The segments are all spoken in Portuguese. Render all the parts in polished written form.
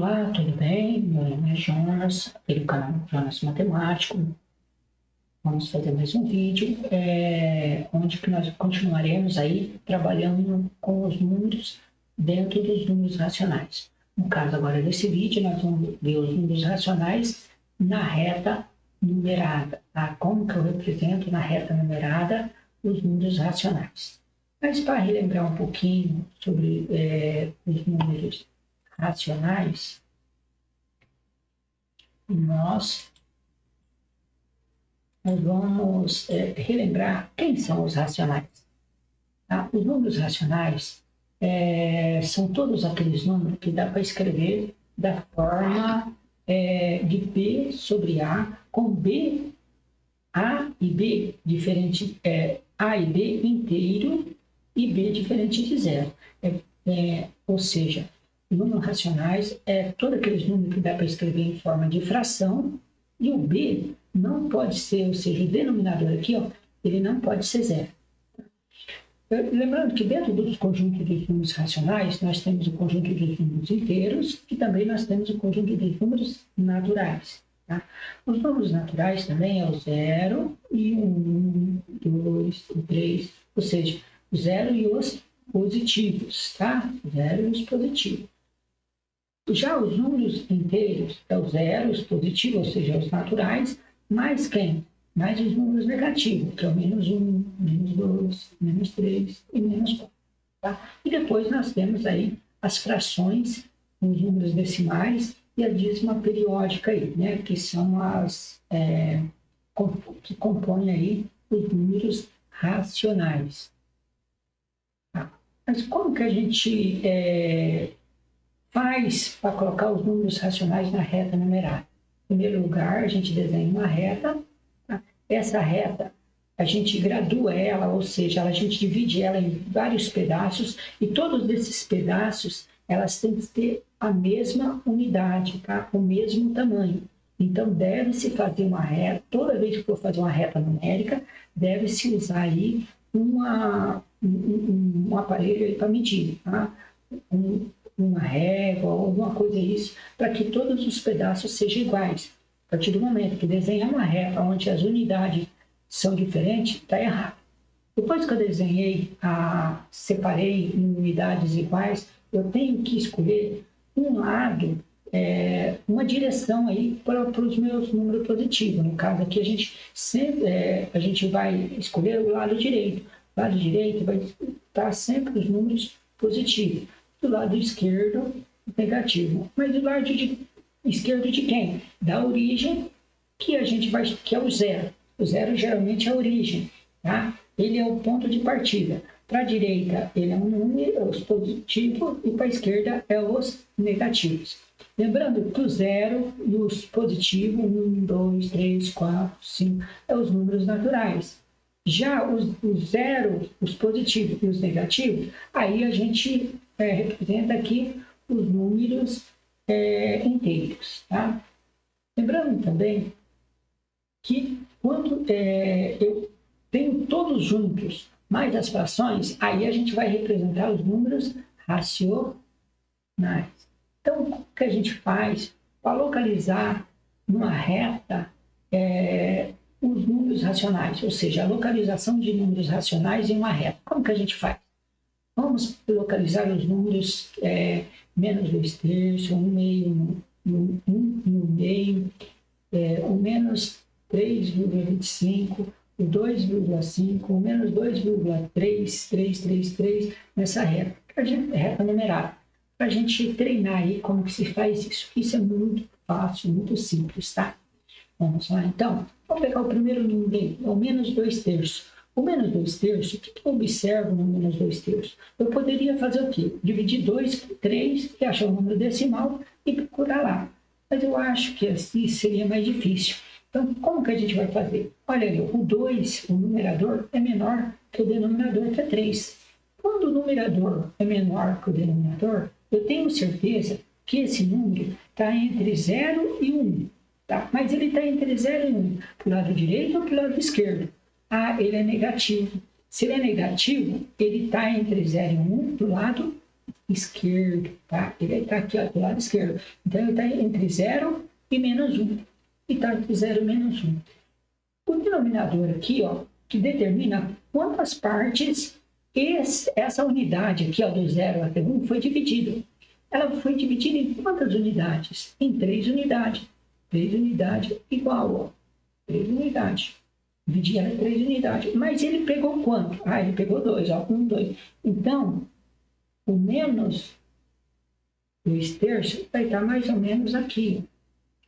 Olá, tudo bem? Meu nome é Jonas, aqui do canal Jonas Matemático. Vamos fazer mais um vídeo, onde que nós continuaremos aí trabalhando com os números dentro dos números racionais. No caso agora desse vídeo, nós vamos ver os números racionais na reta numerada, tá? Como que eu represento na reta numerada os números racionais. Mas para relembrar um pouquinho sobre os números racionais, nós vamos relembrar quem são os racionais. Tá? Os números racionais são todos aqueles números que dá para escrever da forma de B sobre A, com B, A e B diferente, A e B inteiro e B diferente de zero. Ou seja, números racionais todos aqueles números que dá para escrever em forma de fração, e o B não pode ser, ou seja, o denominador aqui, ó, ele não pode ser zero. Lembrando que dentro dos conjuntos dos números racionais, nós temos o conjunto dos números inteiros e também nós temos o conjunto dos números naturais. Tá? Os números naturais também é o 0 e o 1, 2, o 3, ou seja, o 0 e os positivos, tá? 0 e os positivos. Já os números inteiros é o 0, os positivos, ou seja, os naturais, mais quem? Mais os números negativos, que é o menos 1, menos 2, menos 3 e menos 4. Tá? E depois nós temos aí as frações, os números decimais e a dízima periódica aí, né? Que são as que compõem aí os números racionais. Tá? Mas como que a gente faz para colocar os números racionais na reta numerada? Em primeiro lugar, a gente desenha uma reta. Tá? Essa reta, a gente gradua ela, ou seja, a gente divide ela em vários pedaços, e todos esses pedaços, elas têm que ter a mesma unidade, tá? O mesmo tamanho. Então, deve-se fazer uma reta, toda vez que for fazer uma reta numérica, deve-se usar aí um aparelho para medir, tá? Uma régua ou alguma coisa isso, para que todos os pedaços sejam iguais. A partir do momento que desenhar uma reta onde as unidades são diferentes, está errado. Depois que eu desenhei, separei em unidades iguais, eu tenho que escolher um lado, uma direção aí para os meus números positivos. No caso aqui, a gente vai escolher o lado direito. O lado direito vai estar sempre os números positivos. Do lado esquerdo, negativo. Mas do lado esquerdo de quem? Da origem, que a gente vai, que é o zero. O zero geralmente é a origem, tá? Ele é o ponto de partida. Para a direita, ele é um número, é os positivos, e para a esquerda é os negativos. Lembrando que o zero e os positivos, 1, 2, 3, 4, 5, é os números naturais. Já os zero, os positivos e os negativos, aí a gente representa aqui os números inteiros. Tá? Lembrando também que quando eu tenho todos juntos, mais as frações, aí a gente vai representar os números racionais. Então, o que a gente faz para localizar numa reta os números racionais, ou seja, a localização de números racionais em uma reta? Como que a gente faz? Vamos localizar os números menos 2 terços, 1 meio, 1 meio, o menos 3,25, o 2,5, o menos 2,333 nessa reta, reta numerada, para a gente treinar aí como que se faz isso. Isso é muito fácil, muito simples, tá? Vamos lá, então. Vamos pegar o primeiro número aí, o menos 2 terços. O menos 2 terços, o que eu observo no menos 2 terços? Eu poderia fazer o quê? Dividir 2 por 3 e achar o número decimal e procurar lá. Mas eu acho que assim seria mais difícil. Então, como que a gente vai fazer? Olha ali, o 2, o numerador, é menor que o denominador, que é 3. Quando o numerador é menor que o denominador, eu tenho certeza que esse número está entre 0 e 1. Tá? Mas ele está entre 0 e 1, para o lado direito ou para o lado esquerdo? Ah, ele é negativo. Se ele é negativo, ele está entre 0 e 1 do lado esquerdo, tá? Ele está aqui, ó, do lado esquerdo. Então, ele está entre 0 e menos 1. E está entre 0 e menos 1. O denominador aqui, ó, que determina quantas partes essa unidade aqui, ó, do 0 até 1, foi dividida. Ela foi dividida em quantas unidades? Em 3 unidades. 3 unidades igual, ó. 3 unidades. Dividir ela em 3 unidades. Mas ele pegou quanto? Ah, ele pegou 2, ó. 1, 2. Então, o menos 2 terços vai estar mais ou menos aqui.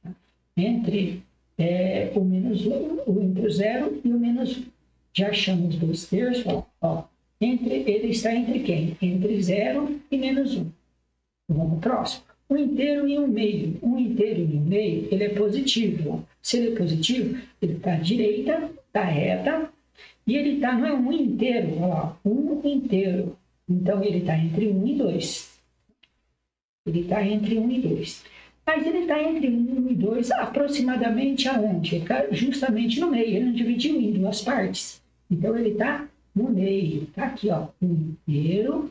Tá? Entre o menos 1, entre o 0 e o menos 1. Já achamos 2 terços, ó. Ele está entre quem? Entre 0 e menos 1. Vamos pro próximo. 1 inteiro e 1 meio. 1 inteiro e 1 meio, ele é positivo. Se ele é positivo, ele está à direita da reta. E ele está, não é 1 inteiro, ó, 1 inteiro. Então, ele está entre 1 e 2. Ele está entre 1 e 2. Mas ele está entre 1 e 2 aproximadamente aonde? Ele está justamente no meio. Ele não dividiu em duas partes. Então, ele está no meio. Está aqui, ó, 1 inteiro.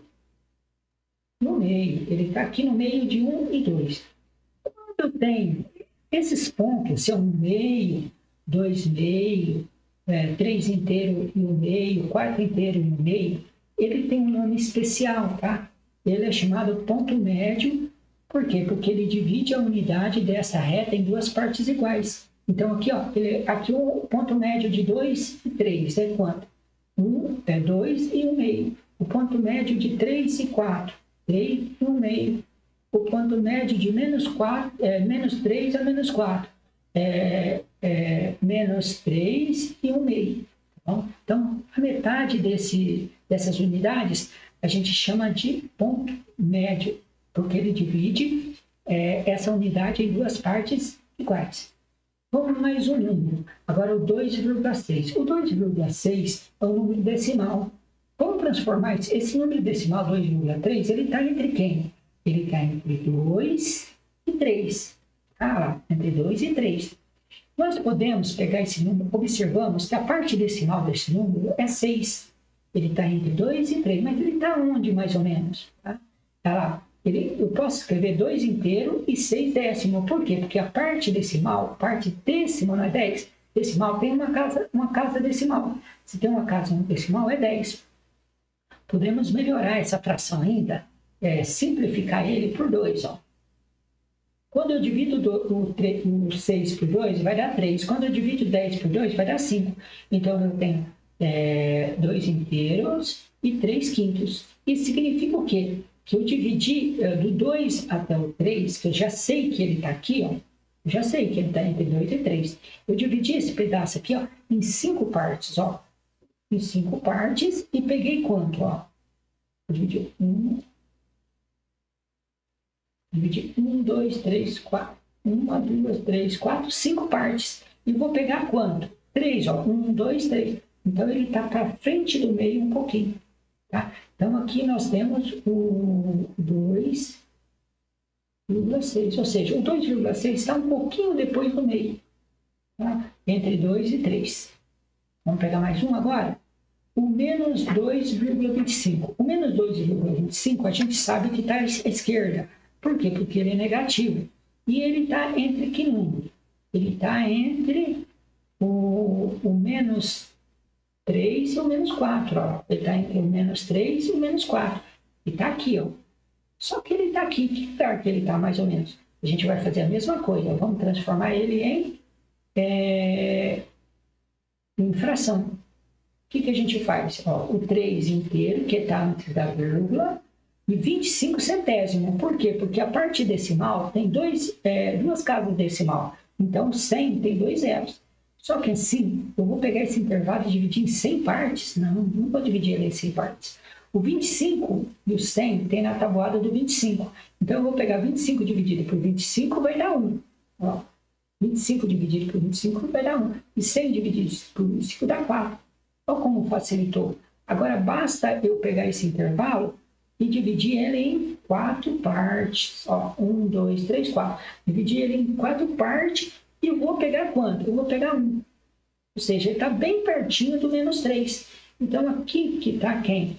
No meio, ele está aqui no meio de 1 e 2. Quando eu tenho esses pontos, se é 1 meio, 2 meio, 3 inteiro e 1 meio, 4 inteiro e 1 meio, ele tem um nome especial, tá? Ele é chamado ponto médio. Por quê? Porque ele divide a unidade dessa reta em duas partes iguais. Então, aqui, ó, aqui o ponto médio de 2 e 3 é quanto? 2 e 1 meio. O ponto médio de 3 e 4. 3 e 1 meio. O ponto médio de menos 3 a menos 4. Menos 3 e 1 meio. Tá? Então, a metade dessas unidades a gente chama de ponto médio, porque ele divide essa unidade em duas partes iguais. Vamos mais um número. Agora o 2,6. O 2,6 é um número decimal. Vamos transformar esse número decimal 2,3, ele está entre quem? Ele está entre 2 e 3. Tá lá, entre 2 e 3. Nós podemos pegar esse número, observamos que a parte decimal desse número é 6. Ele está entre 2 e 3, mas ele está onde mais ou menos? Tá lá. Eu posso escrever 2 inteiro e 6 décimo. Por quê? Porque a parte decimal não é 10. Decimal tem uma casa decimal. Se tem uma casa decimal, é 10. Podemos melhorar essa fração ainda, simplificar ele por 2. Ó. Quando eu divido o 6 por 2, vai dar 3. Quando eu divido 10 por 2, vai dar 5. Então, eu tenho 2 inteiros e 3 quintos. Isso significa o quê? Que eu dividi do 2 até o 3, que eu já sei que ele está aqui, ó. Eu já sei que ele está entre 2 e 3. Eu dividi esse pedaço aqui, ó, em 5 partes, ó. Em 5 partes e peguei quanto, ó? Dividi 1, 2, 3, 4. 1, 2, 3, 4, 5 partes. E vou pegar quanto? 3, ó. 1, 2, 3. Então, ele está para frente do meio um pouquinho. Tá? Então, aqui nós temos o 2,6. Ou seja, o 2,6 está um pouquinho depois do meio. Tá? Entre 2 e 3. Vamos pegar mais um agora? O menos 2,25. O menos 2,25 a gente sabe que está à esquerda. Por quê? Porque ele é negativo. E ele está entre que número? Ele está entre o menos 3 e o menos 4. Ó. Ele está entre o menos 3 e o menos 4. E está aqui, ó. Só que ele está aqui. Que lugar que ele está, mais ou menos? A gente vai fazer a mesma coisa. Vamos transformar ele em fração. O que a gente faz? Ó, o 3 inteiro, que está antes da vírgula, e 25 centésimos. Por quê? Porque a parte decimal tem duas casas decimal. Então, 100 tem 2 zeros. Só que assim, eu vou pegar esse intervalo e dividir em 100 partes. Não vou dividir ele em 100 partes. O 25 e o 100 tem na tabuada do 25. Então, eu vou pegar 25 dividido por 25, vai dar 1. Ó, 25 dividido por 25 vai dar 1. E 100 dividido por 25 dá 4. Olha como facilitou. Agora, basta eu pegar esse intervalo e dividir ele em 4 partes. Ó, 1, 2, 3, 4. Dividir ele em 4 partes e eu vou pegar quanto? Eu vou pegar 1. Ou seja, ele está bem pertinho do menos 3. Então, aqui que está quem?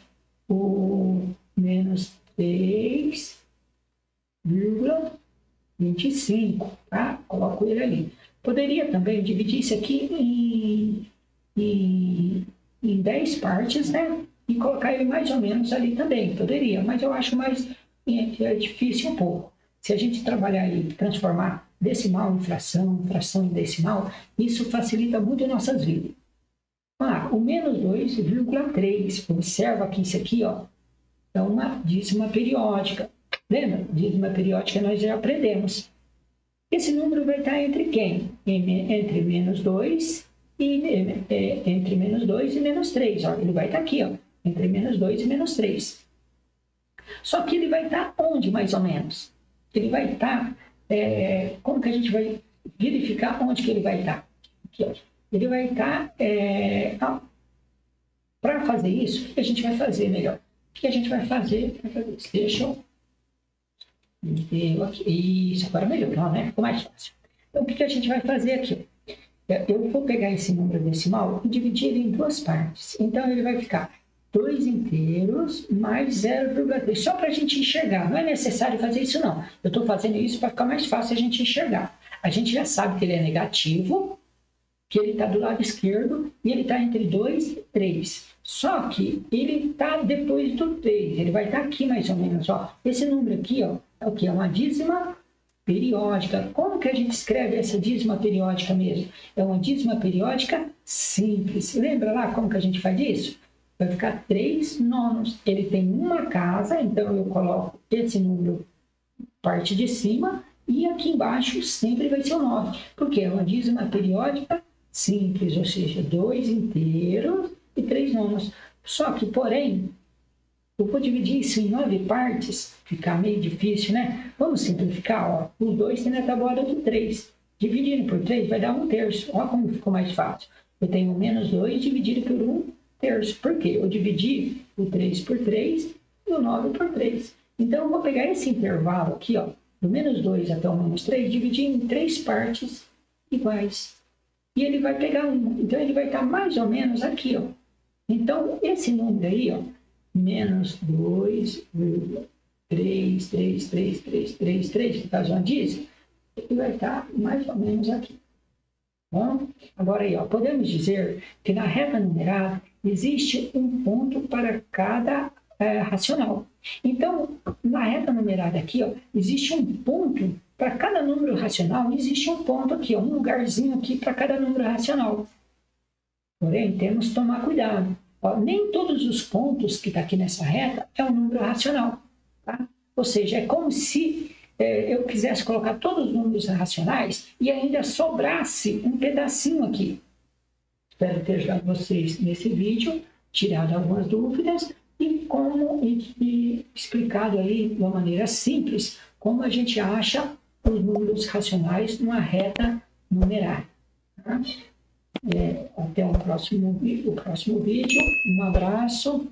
O menos 3,25, tá? Coloco ele ali. Poderia também dividir isso aqui em 10 partes, né? E colocar ele mais ou menos ali também. Poderia, mas eu acho mais difícil um pouco. Se a gente trabalhar e transformar decimal em fração, fração em decimal, isso facilita muito as nossas vidas. O menos 2,3. Observa que isso aqui, ó, é uma dízima periódica. Lembra? Dízima periódica nós já aprendemos. Esse número vai estar entre quem? Entre menos 2 entre menos 2 e menos 3. Ó, ele vai estar aqui, ó, entre menos 2 e menos 3. Só que ele vai estar onde, mais ou menos? Ele vai estar... como que a gente vai verificar onde que ele vai estar? Aqui, ó. Ele vai estar... para fazer isso, o que a gente vai fazer melhor? O que a gente vai fazer para fazer isso? Deixa eu... Isso, agora melhorou, né? Ficou mais fácil. Então, o que a gente vai fazer aqui? Eu vou pegar esse número decimal e dividir ele em duas partes. Então, ele vai ficar 2 inteiros mais 0,3. Só para a gente enxergar. Não é necessário fazer isso, não. Eu estou fazendo isso para ficar mais fácil a gente enxergar. A gente já sabe que ele é negativo, que ele está do lado esquerdo e ele está entre 2 e 3. Só que ele está depois do 3. Ele vai estar aqui mais ou menos. Ó. Esse número aqui, ó, é o que? É uma dízima periódica. Como que a gente escreve essa dízima periódica mesmo? É uma dízima periódica simples. Lembra lá como que a gente faz isso? Vai ficar 3 nonos. Ele tem uma casa, então eu coloco esse número parte de cima e aqui embaixo sempre vai ser o 9. Porque é uma dízima periódica simples, ou seja, 2 inteiros e 3 nonos. Só que, porém, eu vou dividir isso em 9 partes, fica meio difícil, né? Vamos simplificar, ó. Os 2 tem na tabuada do 3. Dividindo por 3 vai dar 1/3. Olha como ficou mais fácil. Eu tenho menos 2 dividido por 1/3. Por quê? Eu dividi o 3 por 3 e o 9 por 3. Então, eu vou pegar esse intervalo aqui, ó, do menos 2 até o menos 3, dividir em 3 partes iguais. E ele vai pegar 1. Então, ele vai estar mais ou menos aqui, ó. Então, esse número aí, ó, menos 2,33333, que faz uma dízima, ele vai estar mais ou menos aqui. Bom, agora aí, ó, podemos dizer que na reta numerada existe um ponto para cada racional. Então, na reta numerada aqui, ó, existe um ponto para cada número racional, existe um ponto aqui, ó, um lugarzinho aqui para cada número racional. Porém, temos que tomar cuidado. Ó, nem todos os pontos que está aqui nessa reta é um número racional. Tá? Ou seja, é como se eu quisesse colocar todos os números racionais e ainda sobrasse um pedacinho aqui. Espero ter ajudado vocês nesse vídeo, tirado algumas dúvidas e explicado aí de uma maneira simples como a gente acha os números racionais numa reta numerária. Tá? Até o próximo vídeo. Um abraço.